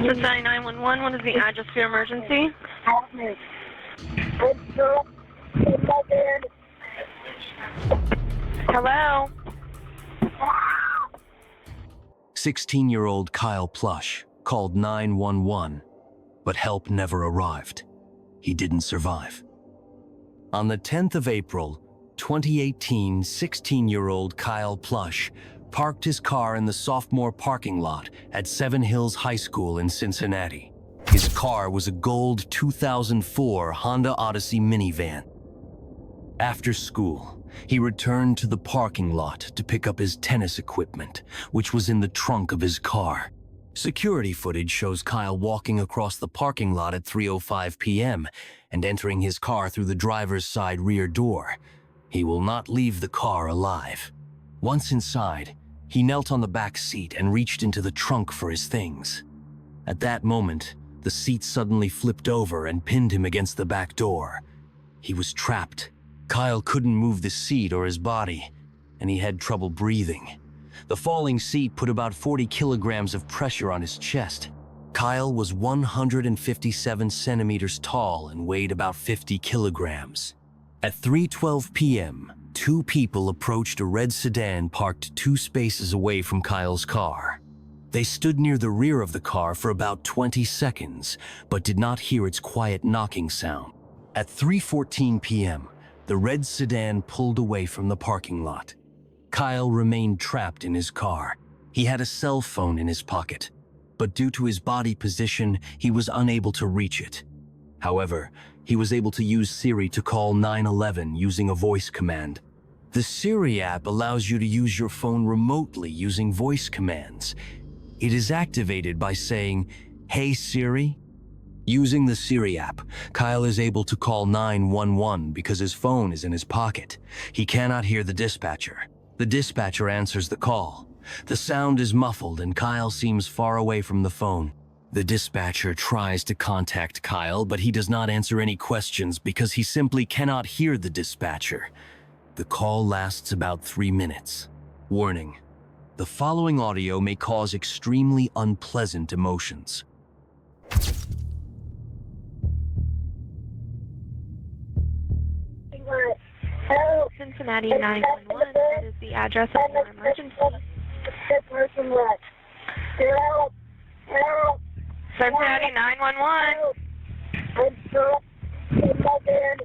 Cincinnati 911, what is the address for your emergency? Help me. I'm stuck in my bed. Hello? 16-year-old Kyle Plush called 911, but help never arrived. He didn't survive. On the 10th of April, 2018, 16-year-old Kyle Plush parked his car in the sophomore parking lot at Seven Hills High School in Cincinnati. His car was a gold 2004 Honda Odyssey minivan. After school, he returned to the parking lot to pick up his tennis equipment, which was in the trunk of his car. Security footage shows Kyle walking across the parking lot at 3:05 p.m. and entering his car through the driver's side rear door. He will not leave the car alive. Once inside, he knelt on the back seat and reached into the trunk for his things. At that moment, the seat suddenly flipped over and pinned him against the back door. He was trapped. Kyle couldn't move the seat or his body, and he had trouble breathing. The falling seat put about 40 kilograms of pressure on his chest. Kyle was 157 centimeters tall and weighed about 50 kilograms. At 3:12 p.m., two people approached a red sedan parked 2 spaces away from Kyle's car. They stood near the rear of the car for about 20 seconds, but did not hear its quiet knocking sound. At 3:14 p.m., the red sedan pulled away from the parking lot. Kyle remained trapped in his car. He had a cell phone in his pocket, but due to his body position, he was unable to reach it. However, he was able to use Siri to call 911 using a voice command. The Siri app allows you to use your phone remotely using voice commands. It is activated by saying, "Hey Siri." Using the Siri app, Kyle is able to call 911 because his phone is in his pocket. He cannot hear the dispatcher. The dispatcher answers the call. The sound is muffled and Kyle seems far away from the phone. The dispatcher tries to contact Kyle, but he does not answer any questions because he simply cannot hear the dispatcher. The call lasts about 3 minutes. Warning: the following audio may cause extremely unpleasant emotions. Help. Cincinnati 911, what is the address of your emergency? The person left. Help. Help. Cincinnati 911. Help. I'm stuck in my bed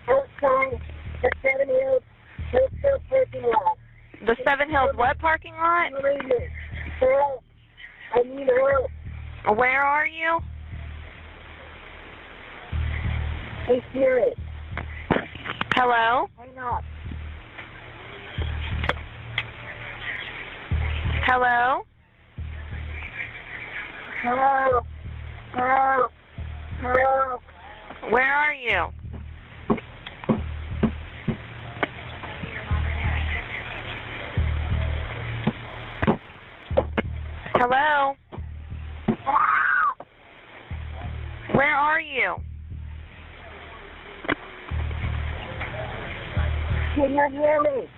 outside the 7 Hills Hotel parking lot. The Seven Hills what parking lot? Help. I need help. Where are you? I hear it. Hello? Hang on. Hello? Help. Help. Help. Where are you? Hello? Where are you? Can you hear me?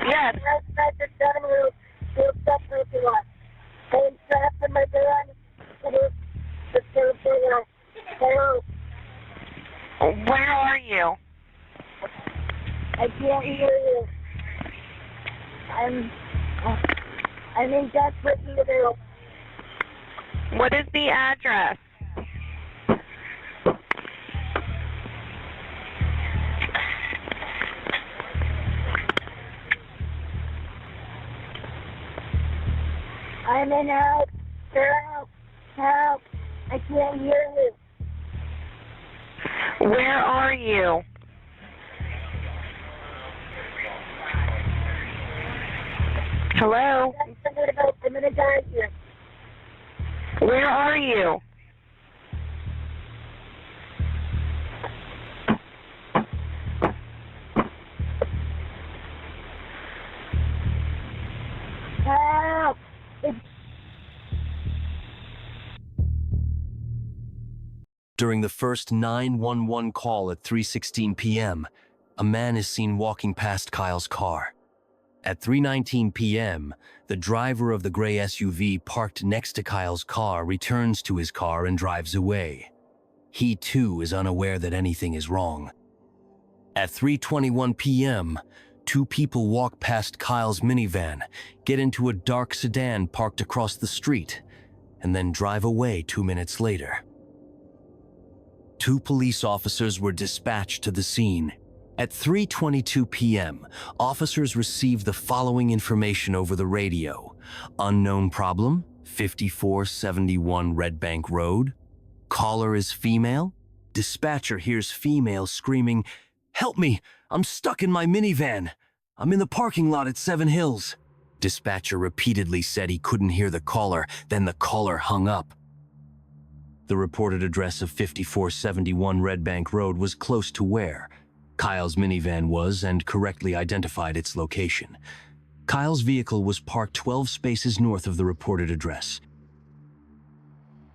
Yes. Outside the 7 Hills Hotel parking lot. I'm trapped in my bed. The parking lot. Help. Where are you? I can't hear you. I'm in desperate need of help. What is the address? I'm in help. Help. Help. I can't hear you. Where are you? Hello? I'm gonna die here. Where are you? Help. During the first 911 call at 3:16 p.m., a man is seen walking past Kyle's car. At 3:19 p.m., the driver of the gray SUV parked next to Kyle's car returns to his car and drives away. He too is unaware that anything is wrong. At 3:21 p.m., two people walk past Kyle's minivan, get into a dark sedan parked across the street, and then drive away 2 minutes later. Two police officers were dispatched to the scene. At 3:22 p.m., officers received the following information over the radio. Unknown problem, 5471 Red Bank Road. Caller is female. Dispatcher hears female screaming, "Help me! I'm stuck in my minivan! I'm in the parking lot at Seven Hills." Dispatcher repeatedly said he couldn't hear the caller, then the caller hung up. The reported address of 5471 Red Bank Road was close to where Kyle's minivan was and correctly identified its location. Kyle's vehicle was parked 12 spaces north of the reported address.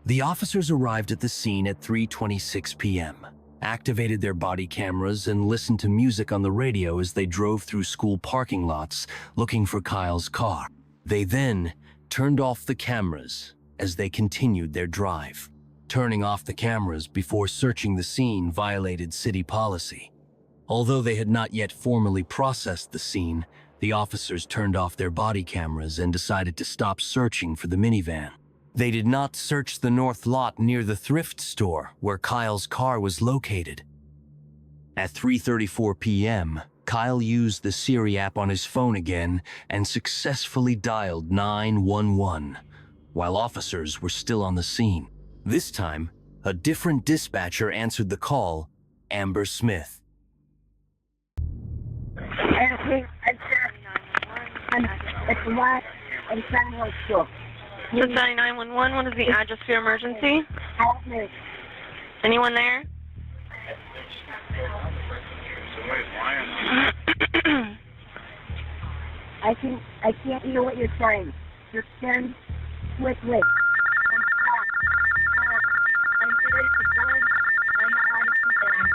The officers arrived at the scene at 3:26 p.m., activated their body cameras, and listened to music on the radio as they drove through school parking lots looking for Kyle's car. They then turned off the cameras as they continued their drive. Turning off the cameras before searching the scene violated city policy. Although they had not yet formally processed the scene, the officers turned off their body cameras and decided to stop searching for the minivan. They did not search the north lot near the thrift store where Kyle's car was located. At 3:34 p.m., Kyle used the Siri app on his phone again and successfully dialed 911 while officers were still on the scene. This time, a different dispatcher answered the call, Amber Smith. It's what? I'm trying to school. So 911, what is the address for your emergency? Help me. Anyone there? I can't hear what you're saying. Just send quickly. I'm stuck. I'm ready to go. I'm out of here.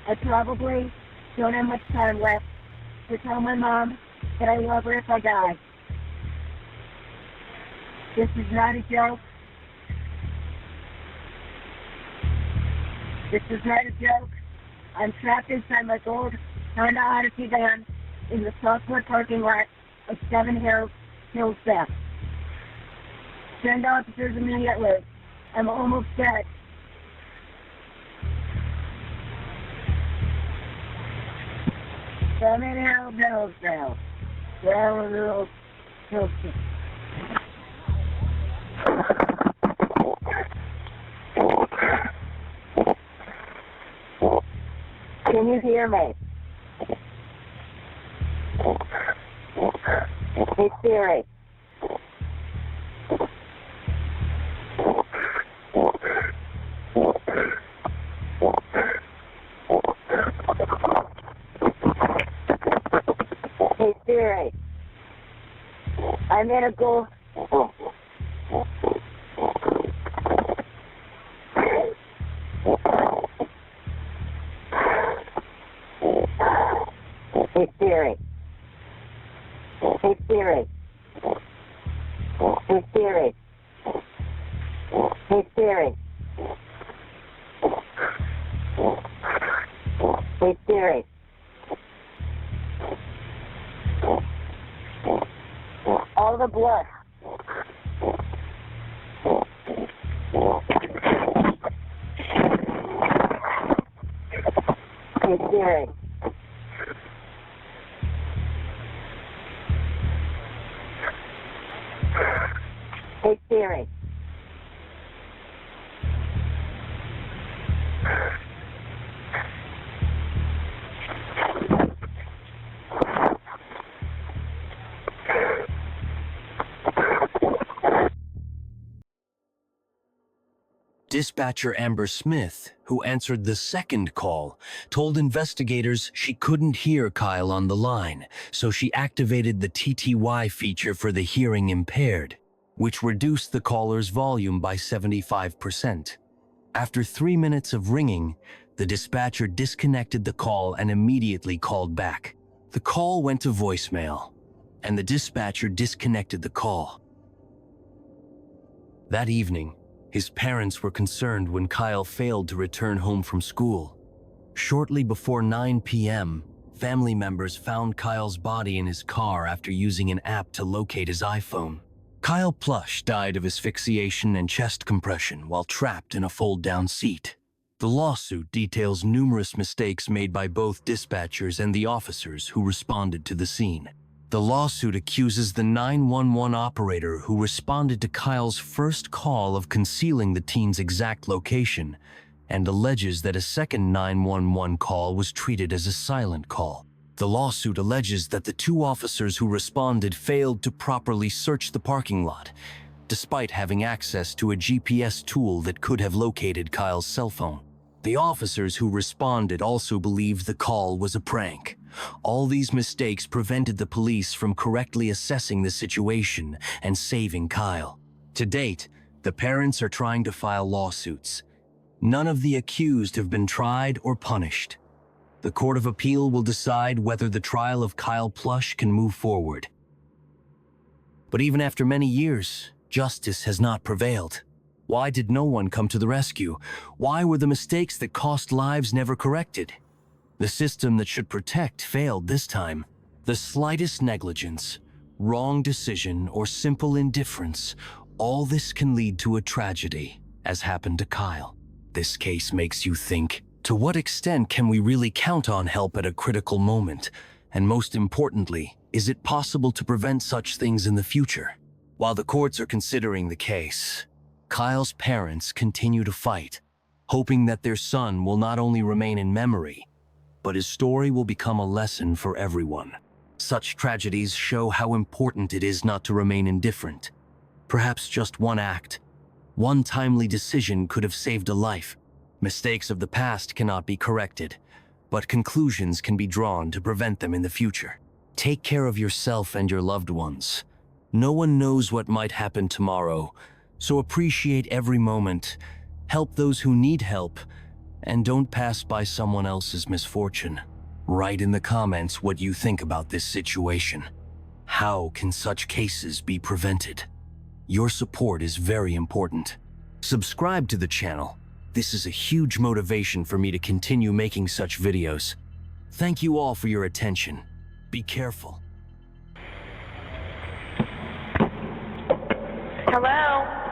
I probably don't have much time left to tell my mom that I love her if I die. This is not a joke. This is not a joke. I'm trapped inside my gold Honda Odyssey van in the Southwood parking lot of Seven Hills Theft. Send officers immediately. I'm almost dead. Seven Hills now. Seven Hills. Can you hear me? Hey Siri. Hey Siri. I'm in a gold. Hey Siri. Hey Siri. Hey Siri. Hey Siri. Hey Siri. All the blood. Hey Siri. Hey Siri. Dispatcher Amber Smith, who answered the second call, told investigators she couldn't hear Kyle on the line, so she activated the TTY feature for the hearing impaired, which reduced the caller's volume by 75%. After 3 minutes of ringing, the dispatcher disconnected the call and immediately called back. The call went to voicemail, and the dispatcher disconnected the call. That evening, his parents were concerned when Kyle failed to return home from school. Shortly before 9 p.m., family members found Kyle's body in his car after using an app to locate his iPhone. Kyle Plush died of asphyxiation and chest compression while trapped in a fold-down seat. The lawsuit details numerous mistakes made by both dispatchers and the officers who responded to the scene. The lawsuit accuses the 911 operator who responded to Kyle's first call of concealing the teen's exact location and alleges that a second 911 call was treated as a silent call. The lawsuit alleges that the two officers who responded failed to properly search the parking lot, despite having access to a GPS tool that could have located Kyle's cell phone. The officers who responded also believed the call was a prank. All these mistakes prevented the police from correctly assessing the situation and saving Kyle. To date, the parents are trying to file lawsuits. None of the accused have been tried or punished. The Court of Appeal will decide whether the trial of Kyle Plush can move forward. But even after many years, justice has not prevailed. Why did no one come to the rescue? Why were the mistakes that cost lives never corrected? The system that should protect failed this time. The slightest negligence, wrong decision, or simple indifference, all this can lead to a tragedy, as happened to Kyle. This case makes you think, to what extent can we really count on help at a critical moment? And most importantly, is it possible to prevent such things in the future? While the courts are considering the case, Kyle's parents continue to fight, hoping that their son will not only remain in memory, but his story will become a lesson for everyone. Such tragedies show how important it is not to remain indifferent. Perhaps just one act, one timely decision could have saved a life. Mistakes of the past cannot be corrected, but conclusions can be drawn to prevent them in the future. Take care of yourself and your loved ones. No one knows what might happen tomorrow, so appreciate every moment, help those who need help, and don't pass by someone else's misfortune. Write in the comments what you think about this situation. How can such cases be prevented? Your support is very important. Subscribe to the channel. This is a huge motivation for me to continue making such videos. Thank you all for your attention. Be careful. Hello?